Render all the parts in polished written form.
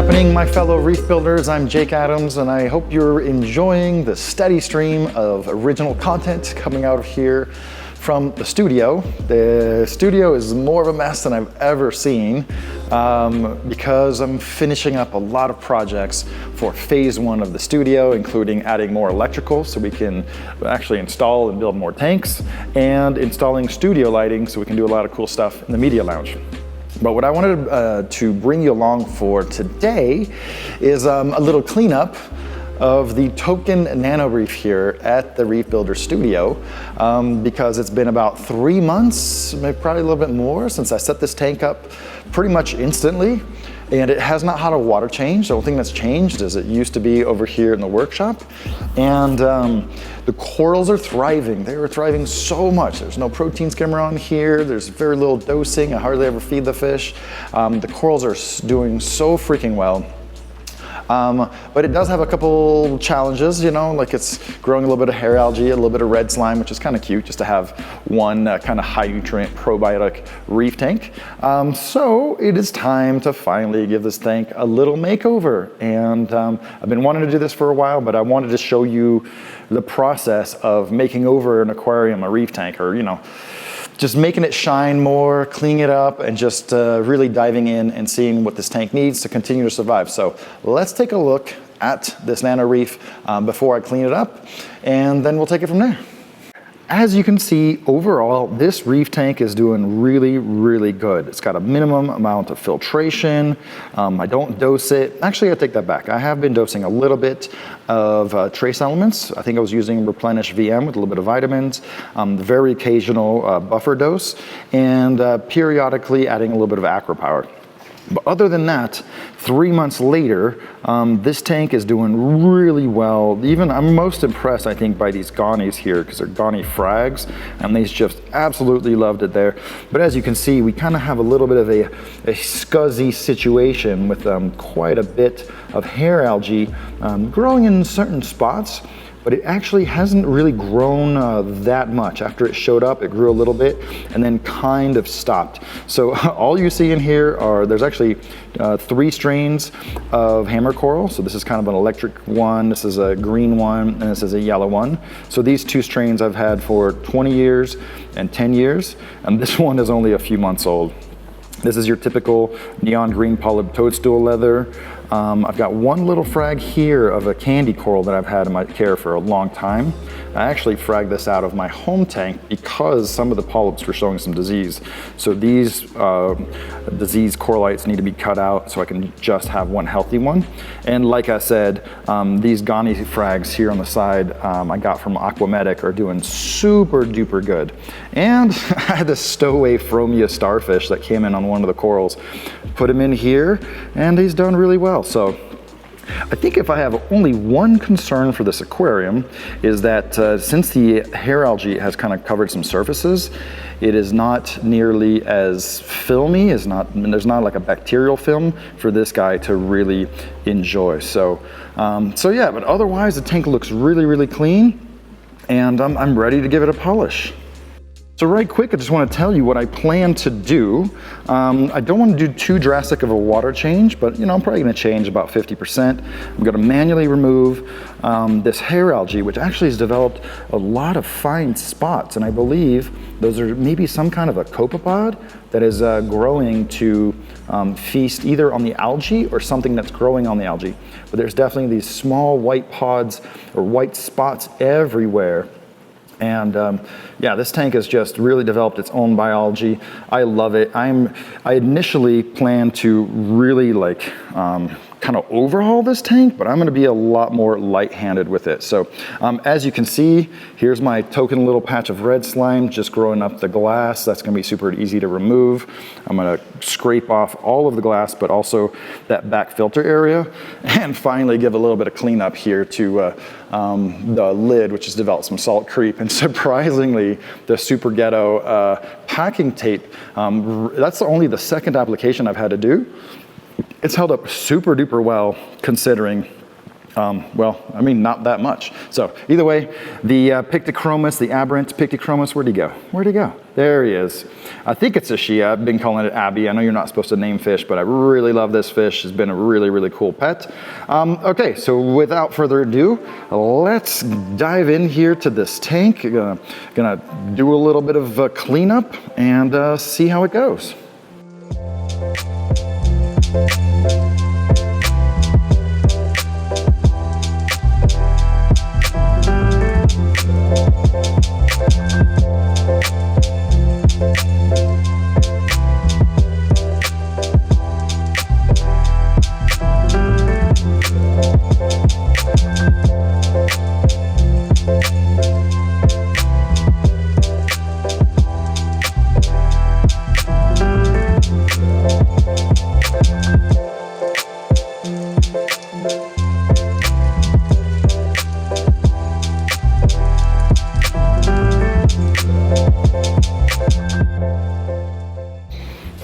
happening, my fellow reef builders? I'm Jake Adams, and I hope you're enjoying the steady stream of original content coming out of here from the studio. The studio is more of a mess than I've ever seen because I'm finishing up a lot of projects for phase one of the studio, including adding more electrical so we can actually install and build more tanks, and installing studio lighting so we can do a lot of cool stuff in the media lounge. But what I wanted to bring you along for today is a little cleanup of the token Nano Reef here at the Reef Builder Studio, because it's been about 3 months, maybe probably a little bit more, since I set this tank up pretty much instantly. And it has not had a water change. The only thing that's changed is it used to be over here in the workshop. And the corals are thriving. They were thriving so much. There's no protein skimmer on here. There's very little dosing. I hardly ever feed the fish. The corals are doing so freaking well. But it does have a couple challenges, you know, like it's growing a little bit of hair algae, a little bit of red slime, which is kind of cute just to have one kind of high nutrient probiotic reef tank. So it is time to finally give this tank a little makeover. And I've been wanting to do this for a while, but I wanted to show you the process of making over an aquarium a reef tank, or, you know, just making it shine more, cleaning it up, and just really diving in and seeing what this tank needs to continue to survive. So let's take a look at this Nano Reef before I clean it up, and then we'll take it from there. As you can see, overall, this reef tank is doing really, really good. It's got a minimum amount of filtration. I don't dose it. Actually, I take that back. I have been dosing a little bit of trace elements. I think I was using Replenish VM with a little bit of vitamins, very occasional buffer dose, and periodically adding a little bit of Aqua Power. But other than that, 3 months later, this tank is doing really well. Even I'm most impressed, I think, by these Gonnies here, because they're Gonnie frags, and they just absolutely loved it there. But as you can see, we kind of have a little bit of a scuzzy situation with quite a bit of hair algae growing in certain spots. But it actually hasn't really grown that much. After it showed up, it grew a little bit and then kind of stopped. So all you see in here are, there's actually 3 strains of hammer coral. So this is kind of an electric one, this is a green one, and this is a yellow one. So these 2 strains I've had for 20 years and 10 years, and this one is only a few months old. This is your typical neon green polyp toadstool leather. I've got one little frag here of a candy coral that I've had in my care for a long time. I actually fragged this out of my home tank because some of the polyps were showing some disease. So these diseased coralites need to be cut out so I can just have one healthy one. And like I said, these Gonnie frags here on the side I got from Aquamedic are doing super duper good. And I had this stowaway Fromia starfish that came in on one of the corals. Put him in here and he's done really well. So I think if I have only one concern for this aquarium is that since the hair algae has kind of covered some surfaces, it is not nearly as filmy, there's not like a bacterial film for this guy to really enjoy. So yeah, but otherwise the tank looks really, really clean, and I'm ready to give it a polish. So right quick, I just want to tell you what I plan to do. I don't want to do too drastic of a water change, but you know, I'm probably going to change about 50%. I'm going to manually remove this hair algae, which actually has developed a lot of fine spots, and I believe those are maybe some kind of a copepod that is growing to feast either on the algae or something that's growing on the algae. But there's definitely these small white pods or white spots everywhere. And yeah, this tank has just really developed its own biology. I love it. I initially planned to really like kind of overhaul this tank, but I'm going to be a lot more light-handed with it. So as you can see, here's my token little patch of red slime just growing up the glass. That's going to be super easy to remove. I'm going to scrape off all of the glass, but also that back filter area, and finally give a little bit of cleanup here to the lid, which has developed some salt creep. And surprisingly, the Super Ghetto packing tape, that's only the second application I've had to do. It's held up super duper well considering Well, I mean, not that much. So either way, the Pictochromis, the aberrant Pictochromis, where'd he go? Where'd he go? There he is. I think it's a she. I've been calling it Abby. I know you're not supposed to name fish, but I really love this fish. It's been a really, really cool pet. Okay, so without further ado, let's dive in here to this tank. Gonna do a little bit of cleanup and see how it goes.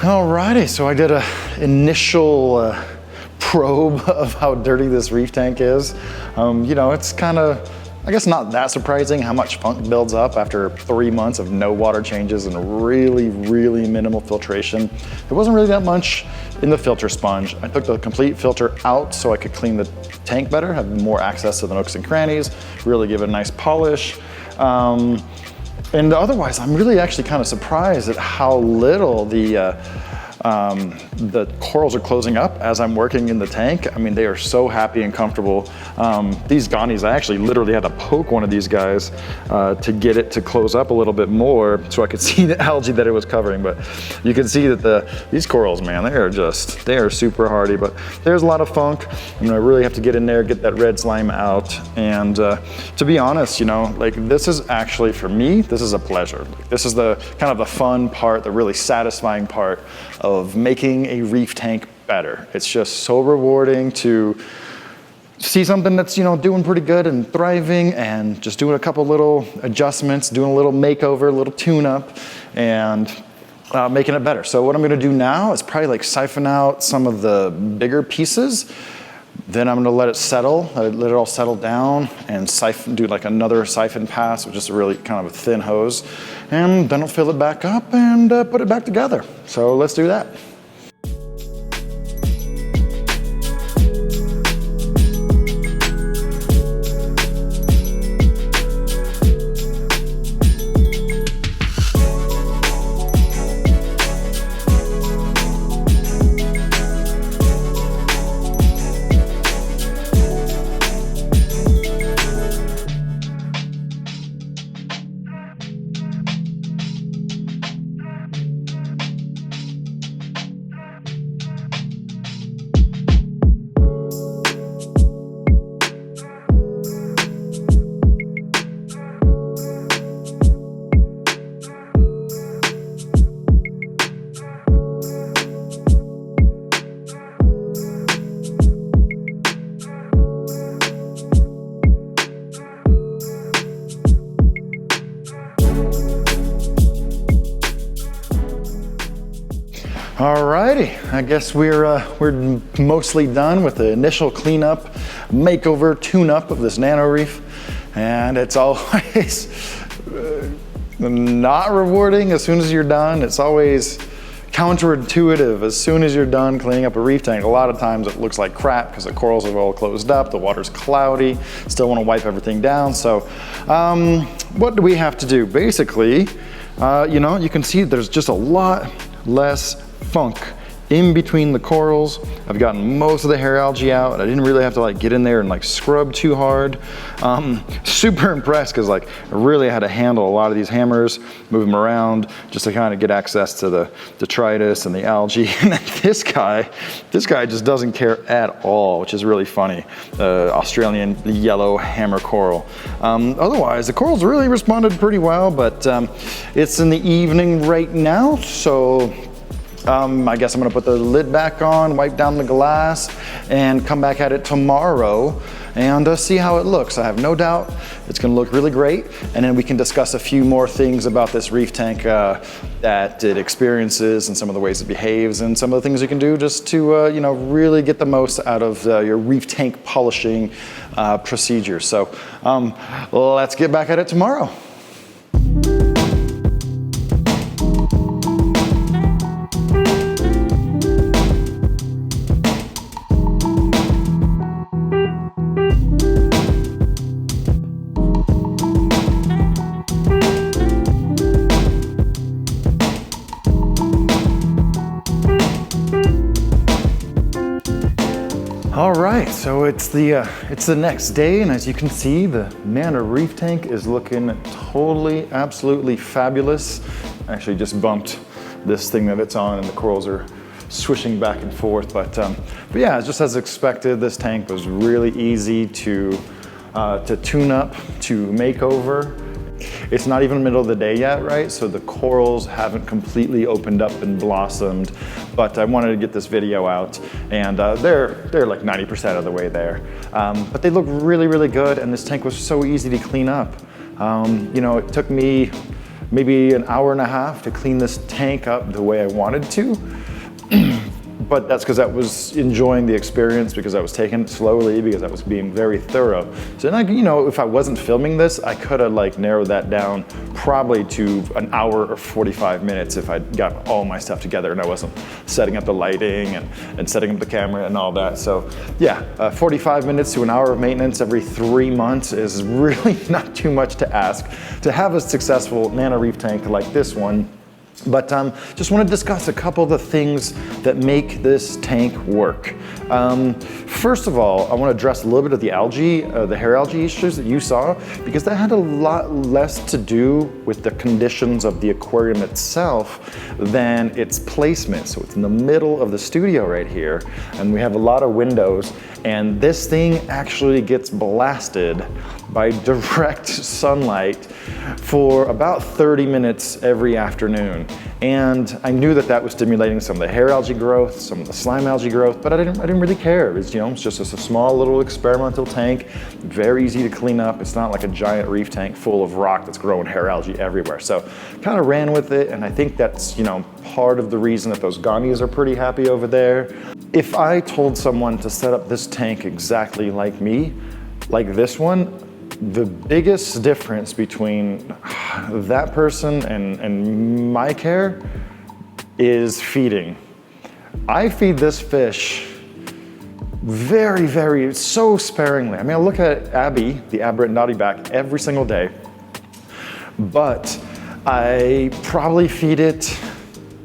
Alrighty, so I did an initial probe of how dirty this reef tank is. You know, it's kind of, I guess not that surprising how much funk builds up after 3 months of no water changes and really, really minimal filtration. There wasn't really that much in the filter sponge. I took the complete filter out so I could clean the tank better, have more access to the nooks and crannies, really give it a nice polish. And otherwise, I'm really actually kind of surprised at how little the corals are closing up as I'm working in the tank. I mean, they are so happy and comfortable. These gonnies, I actually literally had to poke one of these guys to get it to close up a little bit more so I could see the algae that it was covering. But you can see that these corals, man, they are super hardy, but there's a lot of funk. I'm gonna really have to get in there, get that red slime out. And to be honest, you know, like this is actually, for me, this is a pleasure. This is the kind of the fun part, the really satisfying part of making a reef tank better. It's just so rewarding to see something that's, you know, doing pretty good and thriving and just doing a couple little adjustments, doing a little makeover, a little tune-up, and making it better. So what I'm gonna do now is probably like siphon out some of the bigger pieces. Then I'm gonna let it settle, let it all settle down, and do like another siphon pass with just a really kind of a thin hose. And then I'll fill it back up and put it back together. So let's do that. Alrighty, I guess we're mostly done with the initial cleanup, makeover, tune-up of this Nano Reef, and it's always not rewarding as soon as you're done. It's always counterintuitive as soon as you're done cleaning up a reef tank. A lot of times it looks like crap because the corals have all closed up, the water's cloudy, still want to wipe everything down. So what do we have to do? Basically, you know, you can see there's just a lot less funk in between the corals. I've gotten most of the hair algae out. I didn't really have to like get in there and like scrub too hard. Super impressed because like I really had to handle a lot of these hammers, move them around just to kind of get access to the detritus and the algae. And then this guy just doesn't care at all, which is really funny. Australian yellow hammer coral. Otherwise, the corals really responded pretty well, but it's in the evening right now, so I guess I'm gonna put the lid back on, wipe down the glass, and come back at it tomorrow and see how it looks. I have no doubt it's gonna look really great, and then we can discuss a few more things about this reef tank that it experiences and some of the ways it behaves and some of the things you can do just to you know, really get the most out of your reef tank polishing procedure. So let's get back at it tomorrow. All right, so it's the next day, and as you can see, the Nano Reef tank is looking totally, absolutely fabulous. I actually just bumped this thing that it's on, and the corals are swishing back and forth. But yeah, just as expected, this tank was really easy to tune up, to make over. It's not even the middle of the day yet, right? So the corals haven't completely opened up and blossomed, but I wanted to get this video out, and they're like 90% of the way there. But they look really, really good, and this tank was so easy to clean up. You know, it took me maybe an hour and a half to clean this tank up the way I wanted to. But that's because I was enjoying the experience, because I was taking it slowly, because I was being very thorough. So then, you know, if I wasn't filming this, I could have like narrowed that down probably to an hour or 45 minutes if I got all my stuff together and I wasn't setting up the lighting and setting up the camera and all that. So yeah, 45 minutes to an hour of maintenance every 3 months is really not too much to ask to have a successful Nano Reef tank like this one. But just want to discuss a couple of the things that make this tank work. First of all, I want to address a little bit of the algae, the hair algae issues that you saw, because that had a lot less to do with the conditions of the aquarium itself than its placement. So it's in the middle of the studio right here, and we have a lot of windows, and this thing actually gets blasted by direct sunlight for about 30 minutes every afternoon. And I knew that that was stimulating some of the hair algae growth, some of the slime algae growth, but I didn't really care. It's, you know, it's just a small little experimental tank, very easy to clean up. It's not like a giant reef tank full of rock that's growing hair algae everywhere. So kind of ran with it, and I think that's, you know, part of the reason that those gonias are pretty happy over there. If I told someone to set up this tank exactly like me, like this one, the biggest difference between that person and my care is feeding. I feed this fish very, very, so sparingly. I mean, I look at Abby, the aberrant knottyback, every single day, but I probably feed it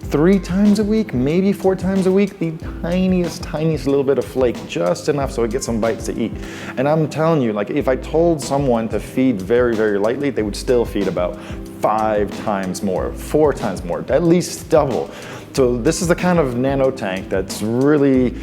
3 times a week, maybe 4 times a week, the tiniest little bit of flake, just enough so it gets some bites to eat. And I'm telling you, like, if I told someone to feed very, very lightly, they would still feed about 5 times more, 4 times more, at least double. So this is the kind of nano tank that's really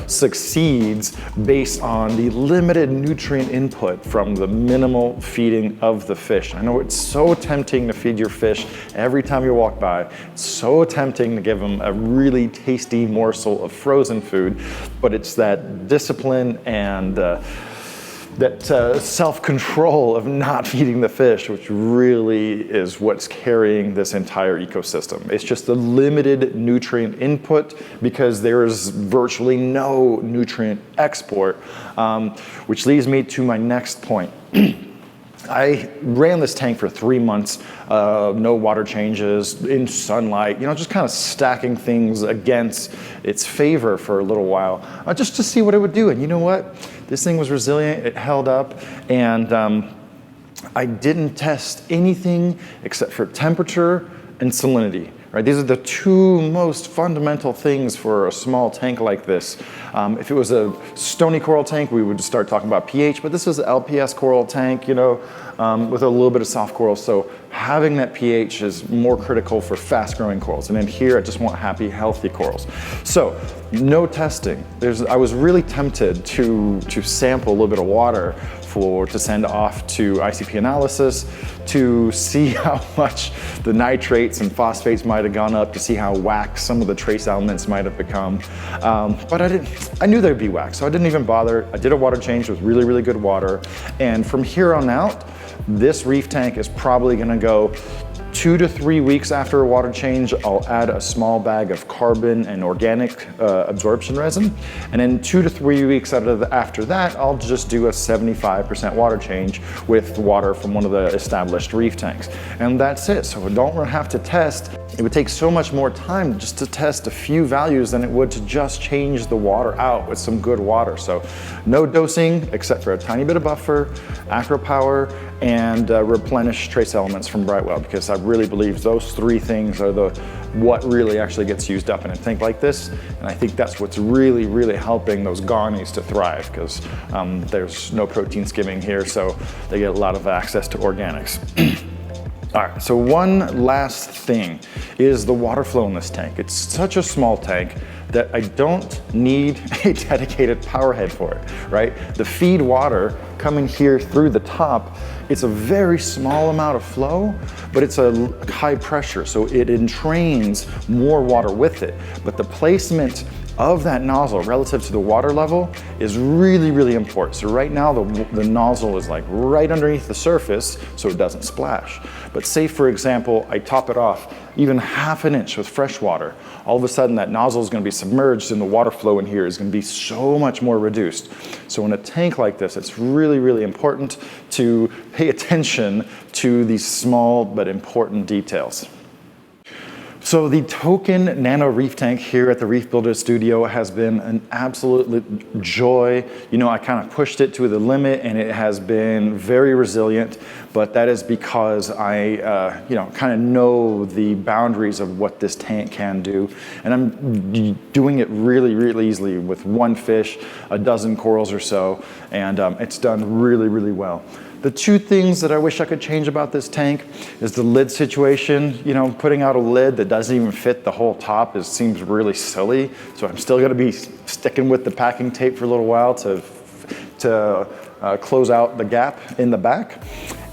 succeeds based on the limited nutrient input from the minimal feeding of the fish. I know it's so tempting to feed your fish every time you walk by. It's so tempting to give them a really tasty morsel of frozen food, but it's that discipline and that self-control of not feeding the fish, which really is what's carrying this entire ecosystem. It's just the limited nutrient input because there's virtually no nutrient export, which leads me to my next point. I ran this tank for 3 months, no water changes, in sunlight, you know, just kind of stacking things against its favor for a little while, just to see what it would do. And you know what? This thing was resilient, it held up, and I didn't test anything except for temperature and salinity. Right? These are the 2 most fundamental things for a small tank like this. If it was a stony coral tank, we would start talking about pH, but this is an LPS coral tank, you know, with a little bit of soft coral. So having that pH is more critical for fast growing corals. And in here, I just want happy, healthy corals. So no testing. I was really tempted to sample a little bit of water to send off to ICP analysis to see how much the nitrates and phosphates might have gone up, to see how wax some of the trace elements might have become. But I knew there'd be wax, so I didn't even bother. I did a water change with really, really good water. And from here on out, this reef tank is probably gonna go 2 to 3 weeks after a water change. I'll add a small bag of carbon and organic absorption resin. And then 2 to 3 weeks after that, I'll just do a 75% water change with water from one of the established reef tanks. And that's it. So I don't have to test. It would take so much more time just to test a few values than it would to just change the water out with some good water. So no dosing except for a tiny bit of buffer, acro power, and replenish trace elements from Brightwell, because I really believe those 3 things are what really actually gets used up in a tank like this. And I think that's what's really, really helping those garnies to thrive, because there's no protein skimming here, so they get a lot of access to organics. All right, so one last thing is the water flow in this tank. It's such a small tank that I don't need a dedicated power head for it, right? The feed water coming here through the top, it's a very small amount of flow, but it's a high pressure, so it entrains more water with it. But the placement of that nozzle relative to the water level is really, really important. So right now the nozzle is like right underneath the surface, so it doesn't splash. But say, for example, I top it off even ½ an inch with fresh water. All of a sudden that nozzle is gonna be submerged and the water flow in here is gonna be so much more reduced. So in a tank like this, it's really, really important to pay attention to these small but important details. So the token Nano Reef tank here at the Reef Builder Studio has been an absolute joy. You know, I kind of pushed it to the limit and it has been very resilient, but that is because I, kind of know the boundaries of what this tank can do. And I'm doing it really, really easily with 1 fish, a dozen corals or so, and it's done really, really well. The 2 things that I wish I could change about this tank is the lid situation. You know, putting out a lid that doesn't even fit the whole top seems really silly. So I'm still gonna be sticking with the packing tape for a little while to close out the gap in the back.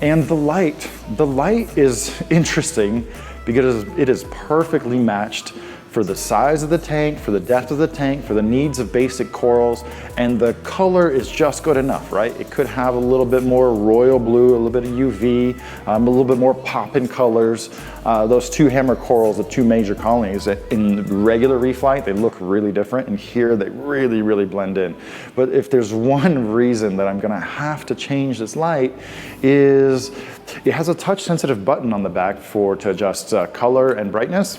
And the light is interesting because it is perfectly matched for the size of the tank, for the depth of the tank, for the needs of basic corals, and the color is just good enough, right? It could have a little bit more royal blue, a little bit of UV, a little bit more pop in colors. Those 2 hammer corals, the 2 major colonies, in regular reef light, they look really different, and here they really, really blend in. But if there's one reason that I'm gonna have to change this light is it has a touch sensitive button on the back to adjust color and brightness.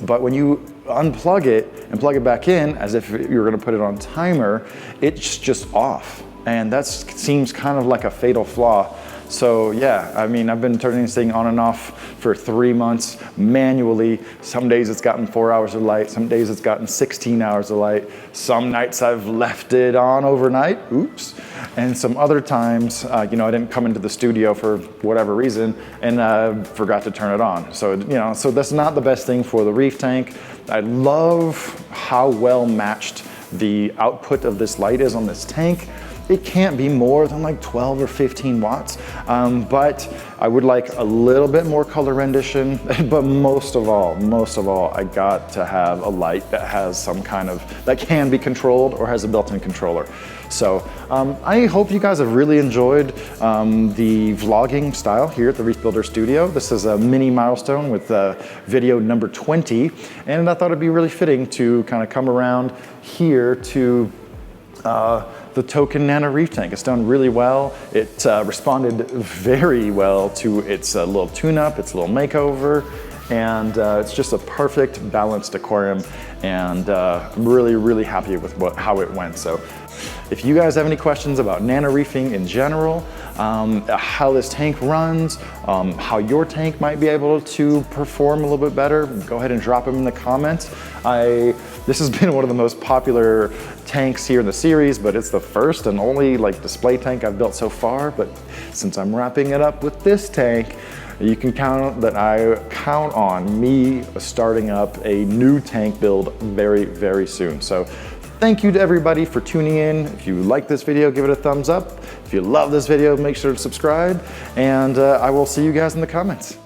But when you unplug it and plug it back in, as if you're gonna put it on timer, it's just off. And that seems kind of like a fatal flaw. So yeah, I mean, I've been turning this thing on and off for 3 months manually. Some days it's gotten 4 hours of light, some days it's gotten 16 hours of light. Some nights I've left it on overnight, oops. And some other times, I didn't come into the studio for whatever reason and forgot to turn it on. So, so that's not the best thing for the reef tank. I love how well matched the output of this light is on this tank. It can't be more than like 12 or 15 watts, but I would like a little bit more color rendition, but most of all, I got to have a light that has that can be controlled or has a built-in controller. So I hope you guys have really enjoyed the vlogging style here at the Reef Builder Studio. This is a mini milestone with video number 20, and I thought it'd be really fitting to kind of come around here to the token Nano Reef tank. It's done really well. It responded very well to its little tune-up, its little makeover, and it's just a perfect balanced aquarium, and I'm really, really happy with how it went. So if you guys have any questions about nano reefing in general, how this tank runs, how your tank might be able to perform a little bit better, go ahead and drop them in the comments. This has been one of the most popular tanks here in the series, but it's the first and only display tank I've built so far. But since I'm wrapping it up with this tank, you can count that I count on me starting up a new tank build very, very soon. So thank you to everybody for tuning in. If you like this video, give it a thumbs up. If you love this video, make sure to subscribe, and I will see you guys in the comments.